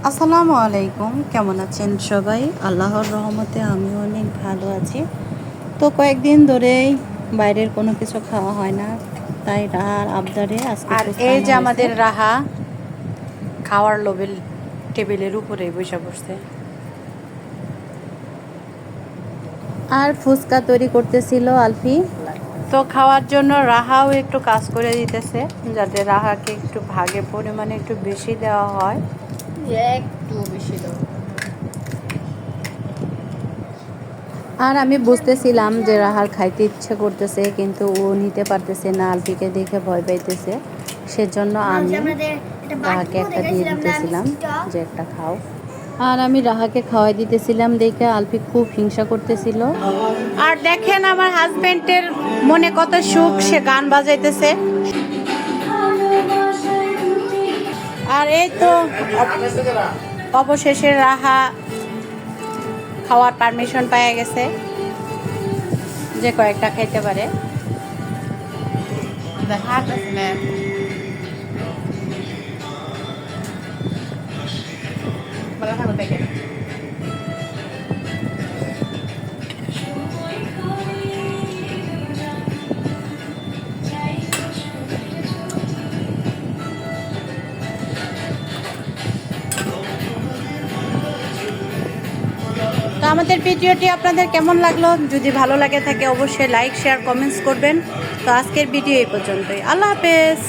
আসসালামু আলাইকুম, কেমন আছেন সবাই? আল্লাহর রহমতে আমি অনেক ভালো আছি। তো কয়েকদিন ধরেই বাইরের কোনো কিছু খাওয়া হয় না, তাই রাহার আবদারে আজকে আর ফুচকা এই আনা যে হয়েছে। আমাদের রাহা খাওয়ার লোভে টেবিলের উপরে বসে পড়ছে। আর ফুচকা তৈরি করতেছিল আলফি। তো খাওয়ার জন্য রাহাও একটু কাজ করে দিতেছে, যাতে রাহাকে একটু ভাগে পরিমাণে একটু বেশি দেওয়া হয়। একটু বেশি দাও। আর আমি বুঝতেছিলাম যে রাহার খাইতে ইচ্ছে করতেছে, কিন্তু ও নিতে পারতেছে না, আলফিকে দেখে ভয় পাইতেছে। সেজন্য আমি রাহাকে একটা দিয়ে দিতেছিলাম যে একটা খাও। আর আমি রাহাকে খাওয়াই দিতেছিলাম দেখে আলফি খুব হিংসা করতেছিল। আর দেখেন আমার হাজবেন্ডের মনে কত সুখ, সে গান বাজাইতেছে। আর এই তো অবশেষে রাহা খাওয়ার পারমিশন পাওয়া গেছে, যে কয়েকটা খাইতে পারে। তো আমাদের ভিডিওটি আপনাদের কেমন লাগলো? যদি ভালো লাগে থাকে অবশ্যই লাইক, শেয়ার, কমেন্টস করবেন। তো আজকের ভিডিও এই পর্যন্তই। আল্লাহ হাফেজ।